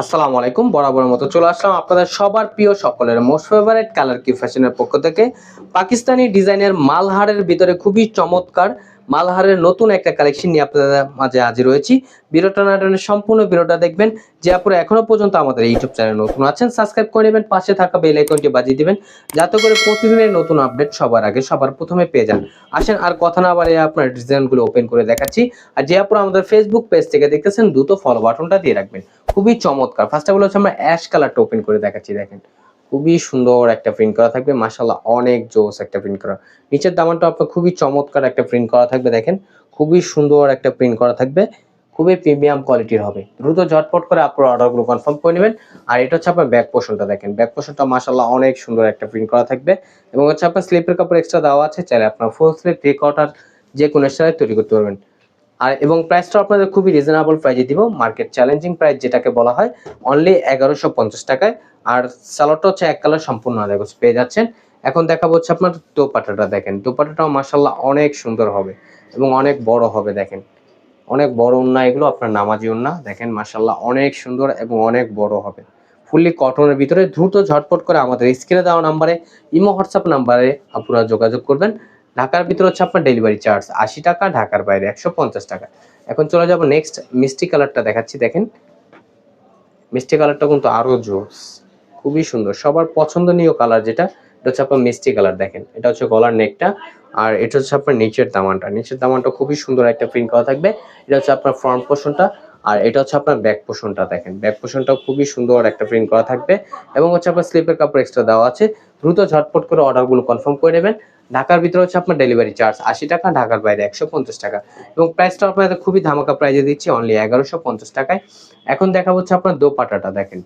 আসসালামু আলাইকুম। বরাবরের মতো চলে আসলাম আপনাদের সবার প্রিয় সকলের মোস্ট ফেভারিট কালার কি ফ্যাশনের পক্ষ থেকে পাকিস্তানি ডিজাইনের মালহারের ভিতরে খুবই চমৎকার মালহারের নতুন একটা কালেকশন নিয়ে আপনাদের মাঝে হাজির হয়েছি। ভিডিওটা না টেনে সম্পূর্ণ ভিডিওটা দেখবেন। যে আপনারা এখনো পর্যন্ত আমাদের ইউটিউব চ্যানেল নতুন আছেন সাবস্ক্রাইব করে নেবেন, পাশে থাকা বেল আইকনটি বাজিয়ে দিবেন যাতে করে প্রতিদিনের নতুন আপডেট সবার আগে সবার প্রথমে পেয়ে যান। আসেন আর কথা না বাড়িয়ে আপনার ডিজাইনগুলো ওপেন করে দেখাচ্ছি। আর যে আপনারা আমাদের ফেসবুক পেজ থেকে দেখতেছেন দ্রুত ফলো বাটনটা দিয়ে রাখবেন। খুবই চমৎকার। ফার্স্ট অফ অল হচ্ছে আমরা অ্যাশ কালারটা ওপেন করে দেখাচ্ছি। দেখেন খুবই সুন্দর একটা প্রিন্ট করা থাকবে, মাশাআল্লাহ অনেক জোস একটা প্রিন্ট করা। নিচের দামানটা আপনার খুবই চমৎকার একটা প্রিন্ট করা থাকবে। দেখেন খুবই সুন্দর একটা প্রিন্ট করা থাকবে, খুবই প্রিমিয়াম কোয়ালিটির হবে। দ্রুত ঝটপট করে আপনার অর্ডারগুলো কনফার্ম করে নেবেন। আর এটা হচ্ছে আপনার ব্যাক পোর্শনটা। দেখেন ব্যাক পোর্শনটা মাশাআল্লাহ অনেক সুন্দর একটা প্রিন্ট করা থাকবে এবং হচ্ছে আপনার স্লিপের কাপড় এক্সট্রা দেওয়া আছে, চাইলে আপনার ফুল স্লিপ থ্রি কোয়ার্টার যে কোনো স্টাইলে তৈরি করতে পারবেন। আর এবং প্রাইসটা আপনাদের খুবই রিজনেবল প্রাইসে দিব, মার্কেট চ্যালেঞ্জিং প্রাইস যেটাকে বলা হয়, অনলি 1150 টাকায়। আর সালোয়ারটা হচ্ছে এক কালার সম্পূর্ণ আলাদা পেয়ে যাচ্ছেন। এখন দেখাবো হচ্ছে আপনার দোপাট্টাটা। দেখেন দোপাট্টাটাও মাশাআল্লাহ অনেক সুন্দর হবে এবং অনেক বড় হবে। দেখেন অনেক বড় ওন্না, এগুলো আপনার নামাজি ওন্না। দেখেন মাশাআল্লাহ অনেক সুন্দর এবং অনেক বড় হবে, ফুললি কটনের ভিতরে। দ্রুত ঝটপট করে আমাদের স্ক্রিনে দেওয়া নাম্বারে, ইমো হোয়াটসঅ্যাপ নাম্বারে আপনারা যোগাযোগ করবেন। ঢাকার ভিতরে হচ্ছে আপনার ডেলিভারি চার্জ 80 টাকা, ঢাকার বাইরে 150 টাকা। এখন চলে যাব নেক্সট মিষ্টি কালারটা দেখাচ্ছি। দেখেন মিষ্টি কালারটা কিন্তু আরো জোস, খুবই সুন্দর, সবার পছন্দনীয় কালার যেটা, এটা হচ্ছে আপনার মিষ্টি কালার। দেখেন এটা হচ্ছে গলার নেকটা, আর এটা হচ্ছে আপনার নিচের দামানটা। নিচের দামানটা খুবই সুন্দর একটা প্রিন্ট করা থাকবে। এটা হচ্ছে আপনার ফ্রন্ট পোর্শনটা, আর এটা হচ্ছে আপনার ব্যাক পোর্শনটা। দেখেন ব্যাক পোর্শনটাও খুবই সুন্দর একটা প্রিন্ট করা থাকবে এবং হচ্ছে আপনার স্লিপের কাপড় এক্সট্রা দেওয়া আছে। দ্রুত ঝটপট করে অর্ডারগুলো কনফার্ম করে নেবেন। ঢাকার ভিতরে হচ্ছে আপনার ডেলিভারি চার্জ 80 টাকা, ঢাকার বাইরে 150 টাকা। এবং প্রাইসটা আপনাদের খুবই ধামাকা প্রাইজে দিচ্ছি, অনলি 1150 টাকায়। এখন দেখা হচ্ছে আপনার দোপাট্টাটা। দেখেন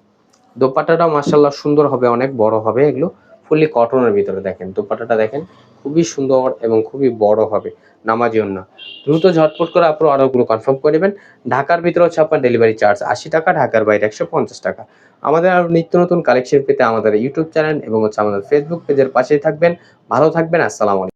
দোপাট্টাটা মাশাআল্লাহ সুন্দর হবে, অনেক বড় হবে, এগুলো ফুললি কটনের ভিতরে। দেখেন দোপাট্টাটা দেখেন খুবই সুন্দর এবং খুবই বড় হবে, নামাজি ওন্না। দ্রুত ঝটপট করে আপনার অর্ডারগুলো কনফার্ম করে নেবেন। ঢাকার ভিতরে হচ্ছে আপনার ডেলিভারি চার্জ 80 টাকা, ঢাকার বাইরে 150 টাকা। আমাদের আরো নিত্য নতুন কালেকশন পেতে আমাদের ইউটিউব চ্যানেল এবং হচ্ছে আমাদের ফেসবুক পেজের পাশেই থাকবেন। ভালো থাকবেন। আসসালামু আলাইকুম।